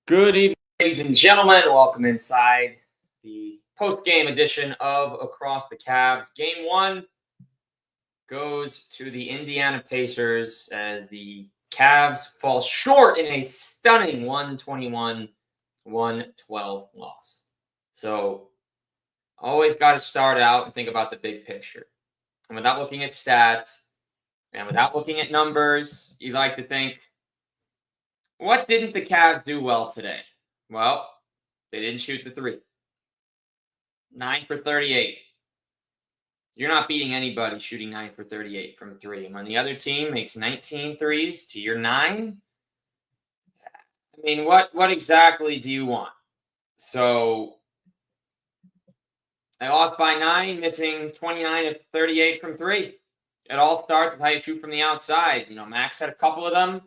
Good evening, ladies and gentlemen. Welcome inside the post-game edition of Across the Cavs. Game one goes to the Indiana Pacers as the Cavs fall short in a stunning 121-112 loss. So, always got to start out and think about the big picture. And without looking at stats and without looking at numbers, you like to think, what didn't the Cavs do well today? Well, they didn't shoot the three. 9 for 38. You're not beating anybody shooting 9 for 38 from three. And when the other team makes 19 threes to your 9, I mean, what exactly do you want? So I lost by 9, missing 29 of 38 from three. It all starts with how you shoot from the outside. Max had a couple of them.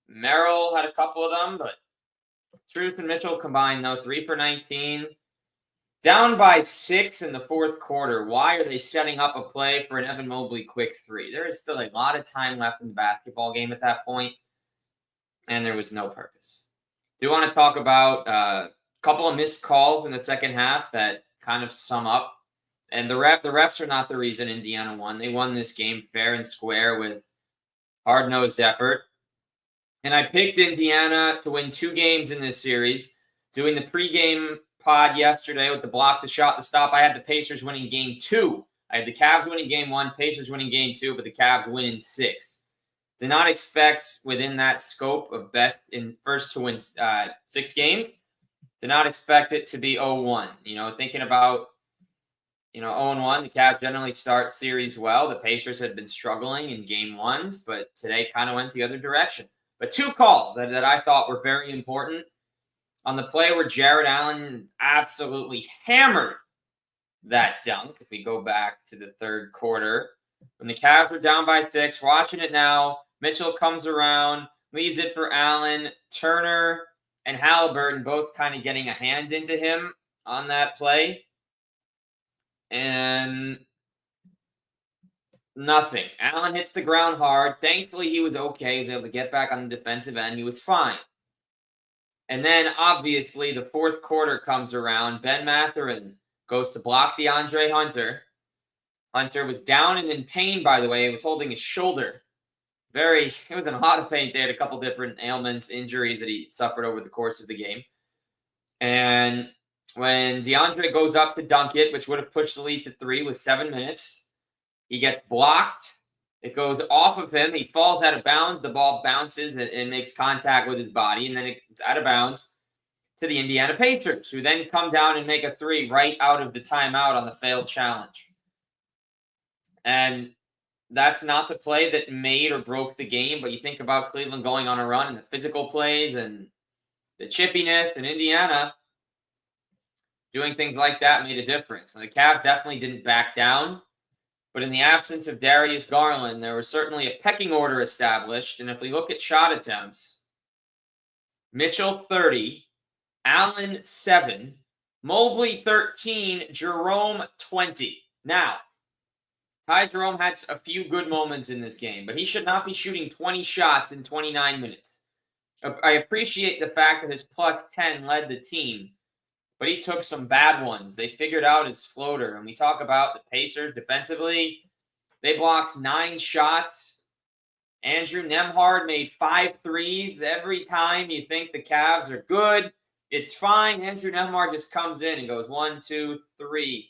Merrill had a couple of them, but Strus and Mitchell combined, though, 3 for 19. Down by 6 in the fourth quarter. Why are they setting up a play for an Evan Mobley quick three? There is still a lot of time left in the basketball game at that point, and there was no purpose. Do want to talk about a couple of missed calls in the second half that kind of sum up. And the refs are not the reason Indiana won. They won this game fair and square with hard-nosed effort. And I picked Indiana to win 2 games in this series. Doing the pregame pod yesterday with the block, the shot, the stop, I had the Pacers winning game 2. I had the Cavs winning game 1, Pacers winning game 2, but the Cavs win in 6. Did not expect within that scope of best in first to win 6 games. Did not expect it to be 0-1. Thinking about 0-1, the Cavs generally start series well. The Pacers had been struggling in game 1s, but today kind of went the other direction. But 2 calls that I thought were very important. On the play where Jared Allen absolutely hammered that dunk, if we go back to the third quarter, when the Cavs were down by 6, watching it now, Mitchell comes around, leaves it for Allen, Turner, and Halliburton both kind of getting a hand into him on that play. And nothing. Allen hits the ground hard. Thankfully, he was okay. He was able to get back on the defensive end. He was fine. And then, obviously, the fourth quarter comes around. Ben Mathurin goes to block DeAndre Hunter. Hunter was down and in pain, by the way. He was holding his shoulder. He was in a lot of pain. They had a couple different ailments, injuries that he suffered over the course of the game. And when DeAndre goes up to dunk it, which would have pushed the lead to 3 with 7 minutes, he gets blocked. It goes off of him. He falls out of bounds. The ball bounces and makes contact with his body, and then it's out of bounds to the Indiana Pacers, who then come down and make a 3 right out of the timeout on the failed challenge. And that's not the play that made or broke the game, but you think about Cleveland going on a run and the physical plays and the chippiness, and Indiana doing things like that made a difference. And the Cavs definitely didn't back down. But in the absence of Darius Garland, there was certainly a pecking order established. And if we look at shot attempts, Mitchell 30, Allen 7, Mobley 13, Jerome 20. Now, Ty Jerome had a few good moments in this game, but he should not be shooting 20 shots in 29 minutes. I appreciate the fact that his plus 10 led the team, but he took some bad ones. They figured out his floater. And we talk about the Pacers defensively. They blocked 9 shots. Andrew Nembhard made 5 threes. Every time you think the Cavs are good, it's fine. Andrew Nembhard just comes in and goes 1, 2, 3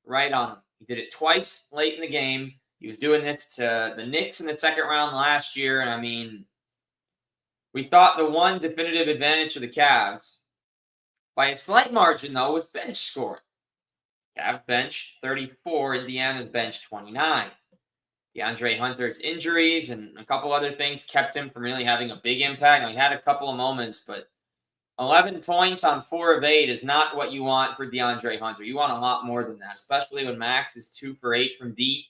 right on him. He did it twice late in the game. He was doing this to the Knicks in the second round last year. And I mean, we thought the one definitive advantage of the Cavs, by a slight margin, though, was bench scoring. Cavs bench 34, Indiana's bench 29. DeAndre Hunter's injuries and a couple other things kept him from really having a big impact. Now, he had a couple of moments, but 11 points on 4 of 8 is not what you want for DeAndre Hunter. You want a lot more than that, especially when Max is 2 for 8 from deep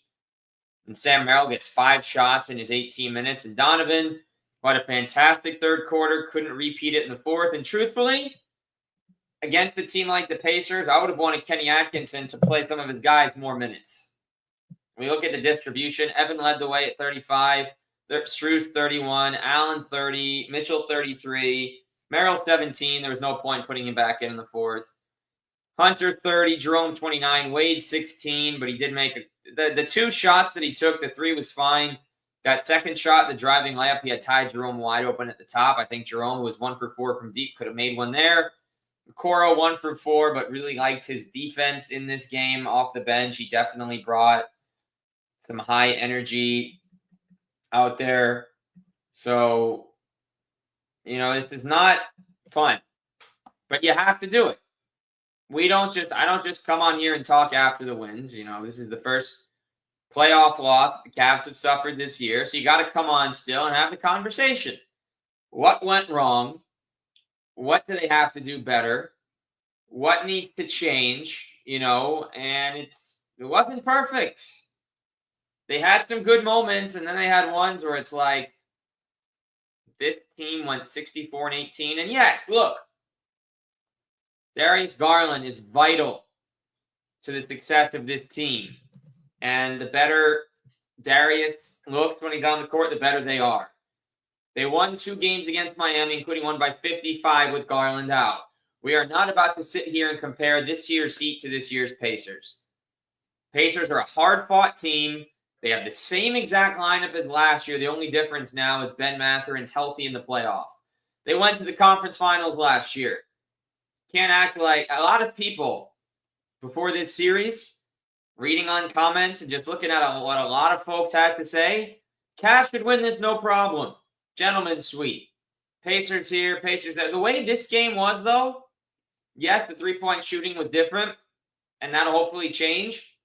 and Sam Merrill gets 5 shots in his 18 minutes. And Donovan, who had a fantastic third quarter, couldn't repeat it in the fourth. And truthfully, against a team like the Pacers, I would have wanted Kenny Atkinson to play some of his guys more minutes. When we look at the distribution, Evan led the way at 35, Strus 31, Allen 30, Mitchell 33, Merrill 17. There was no point putting him back in the fourth. Hunter 30, Jerome 29, Wade 16, but he did make the two shots that he took. The three was fine. That second shot, the driving layup, he had tied Jerome wide open at the top. I think Jerome was 1 for 4 from deep, could have made one there. Coro 1 for 4, but really liked his defense in this game off the bench. He definitely brought some high energy out there. So, this is not fun, but you have to do it. I don't just come on here and talk after the wins. This is the first playoff loss the Cavs have suffered this year. So you got to come on still and have the conversation. What went wrong? What do they have to do better? What needs to change? And it wasn't perfect. They had some good moments, and then they had ones where it's like, this team went 64-18. And yes, look, Darius Garland is vital to the success of this team. And the better Darius looks when he's on the court, the better they are. They won 2 games against Miami, including one by 55 with Garland out. We are not about to sit here and compare this year's Heat to this year's Pacers. Pacers are a hard-fought team. They have the same exact lineup as last year. The only difference now is Ben Mathurin's healthy in the playoffs. They went to the conference finals last year. Can't act like a lot of people before this series, reading on comments and just looking at what a lot of folks had to say. Cavs should win this no problem. Gentlemen's sweep. Pacers here, Pacers there. The way this game was, though, yes, the three-point shooting was different, and that'll hopefully change.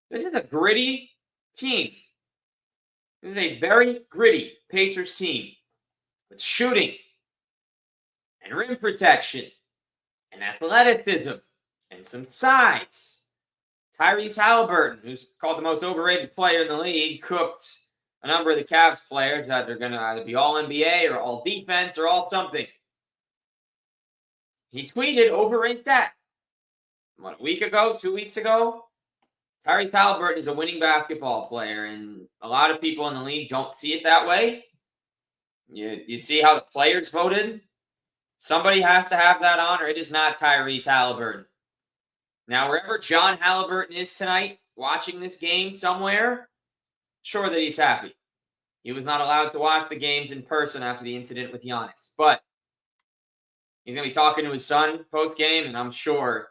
This is a gritty team. This is a very gritty Pacers team with shooting and rim protection and athleticism and some size. Tyrese Halliburton, who's called the most overrated player in the league, cooked a number of the Cavs players that are going to either be all NBA or all defense or all something. He tweeted, overrate that. A week ago, 2 weeks ago, Tyrese Halliburton is a winning basketball player, and a lot of people in the league don't see it that way. You see how the players voted? Somebody has to have that honor. It is not Tyrese Halliburton. Now, wherever John Halliburton is tonight, watching this game somewhere, sure that he's happy. He was not allowed to watch the games in person after the incident with Giannis. But he's going to be talking to his son post-game, and I'm sure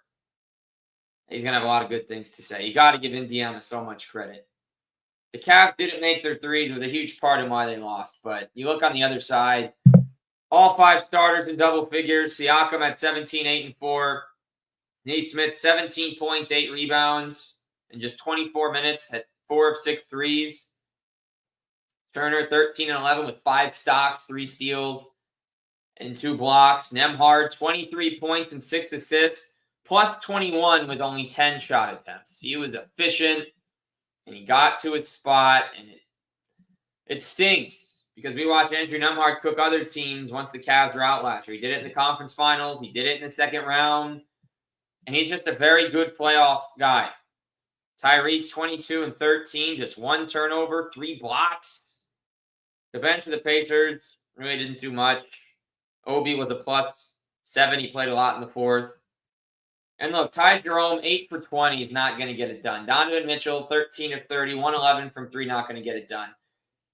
he's going to have a lot of good things to say. You got to give Indiana so much credit. The Cavs didn't make their threes. It was a huge part in why they lost. But you look on the other side, all 5 starters in double figures. Siakam at 17, 8, and 4. Naismith, 17 points, 8 rebounds in just 24 minutes, had 4 of 6 threes. Turner, 13 and 11 with 5 stocks, 3 steals, and 2 blocks. Nembhard, 23 points and 6 assists, plus 21 with only 10 shot attempts. He was efficient, and he got to his spot, and it stinks because we watched Andrew Nembhard cook other teams once the Cavs were out last year. He did it in the conference finals. He did it in the second round. And he's just a very good playoff guy. Tyrese, 22 and 13, just 1 turnover, 3 blocks. The bench of the Pacers really didn't do much. Obi was a plus 7. He played a lot in the fourth. And look, Ty Jerome, 8 for 20 is not going to get it done. Donovan Mitchell, 13 of 30, 111 from 3, not going to get it done.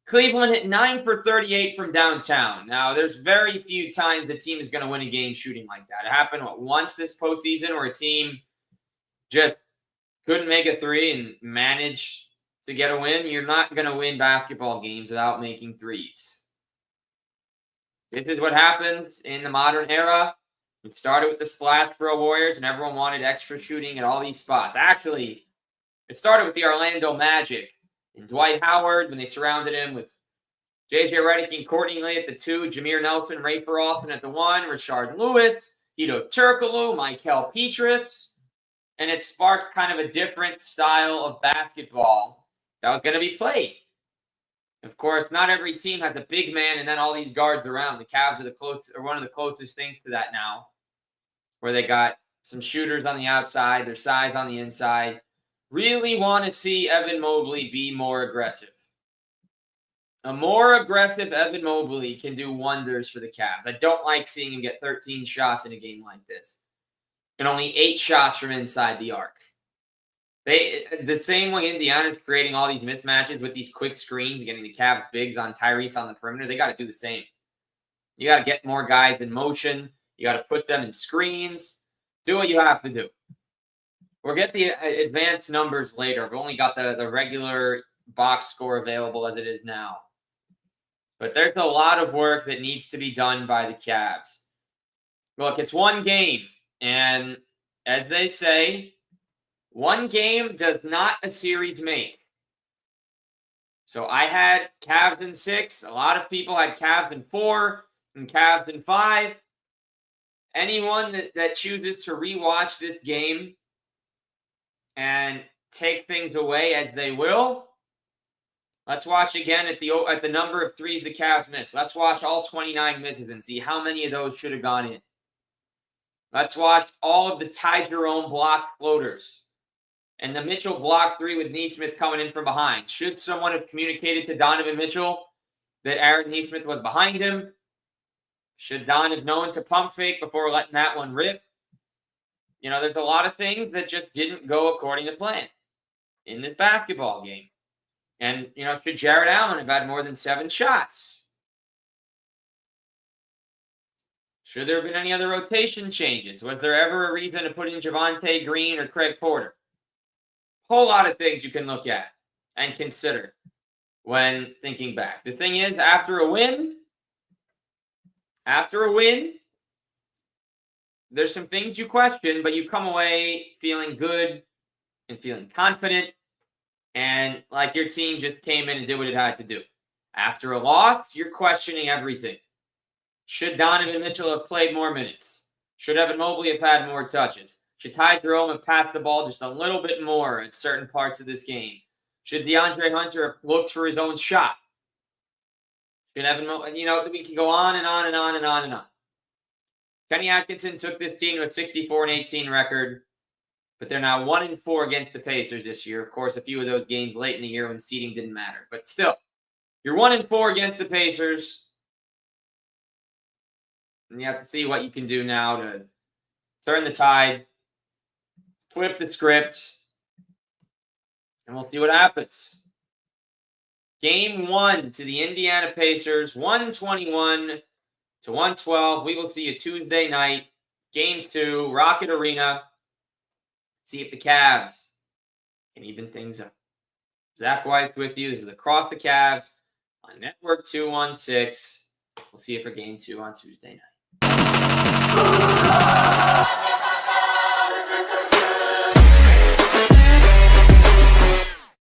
Cleveland hit 9 for 38 from downtown. Now, there's very few times a team is going to win a game shooting like that. It happened once this postseason where a team just couldn't make a 3 and managed to get a win. You're not going to win basketball games without making 3s. This is what happens in the modern era. It started with the Splash Bro Warriors, and everyone wanted extra shooting at all these spots. Actually, it started with the Orlando Magic. And Dwight Howard, when they surrounded him with J.J. Redick and Courtney Lee at the 2, Jameer Nelson, Rafer Alston at the 1, Rashard Lewis, Hedo Turkoglu, Michael Petrus. And it sparked kind of a different style of basketball that was going to be played. Of course, not every team has a big man and then all these guards around. The Cavs are one of the closest things to that now, where they got some shooters on the outside, their size on the inside. Really want to see Evan Mobley be more aggressive. A more aggressive Evan Mobley can do wonders for the Cavs. I don't like seeing him get 13 shots in a game like this. And only 8 shots from inside the arc. The same way Indiana's creating all these mismatches with these quick screens, getting the Cavs bigs on Tyrese on the perimeter, they got to do the same. You got to get more guys in motion. You got to put them in screens. Do what you have to do. We'll get the advanced numbers later. I've only got the regular box score available as it is now. But there's a lot of work that needs to be done by the Cavs. Look, it's one game. And as they say, one game does not a series make. So I had Cavs in 6. A lot of people had Cavs in 4 and Cavs in 5. Anyone that chooses to rewatch this game and take things away as they will, let's watch again at the number of threes the Cavs missed. Let's watch all 29 misses and see how many of those should have gone in. Let's watch all of the Ty Jerome blocked floaters. And the Mitchell block 3 with Nesmith coming in from behind. Should someone have communicated to Donovan Mitchell that Aaron Nesmith was behind him? Should Don have known to pump fake before letting that one rip? You know, there's a lot of things that just didn't go according to plan in this basketball game. And, you know, should Jared Allen have had more than 7 shots? Should there have been any other rotation changes? Was there ever a reason to put in Javonte Green or Craig Porter? Whole lot of things you can look at and consider when thinking back. The thing is, after a win, there's some things you question, but you come away feeling good and feeling confident and like your team just came in and did what it had to do. After a loss, you're questioning everything. Should Donovan Mitchell have played more minutes? Should Evan Mobley have had more touches? Should Ty Jerome have passed the ball just a little bit more at certain parts of this game? Should DeAndre Hunter have looked for his own shot? Should Evan Mobley, you know, we can go on and on and on and on and on. Kenny Atkinson took this team to a 64-18 record, but they're now 1-4 against the Pacers this year. Of course, a few of those games late in the year when seeding didn't matter. But still, you're 1-4 against the Pacers. And you have to see what you can do now to turn the tide, flip the script, and we'll see what happens. Game 1 to the Indiana Pacers, 121-112. We will see you Tuesday night. Game 2, Rocket Arena. See if the Cavs can even things up. Zach Weiss with you. This is Across the Cavs on Network 216. We'll see you for Game 2 on Tuesday night.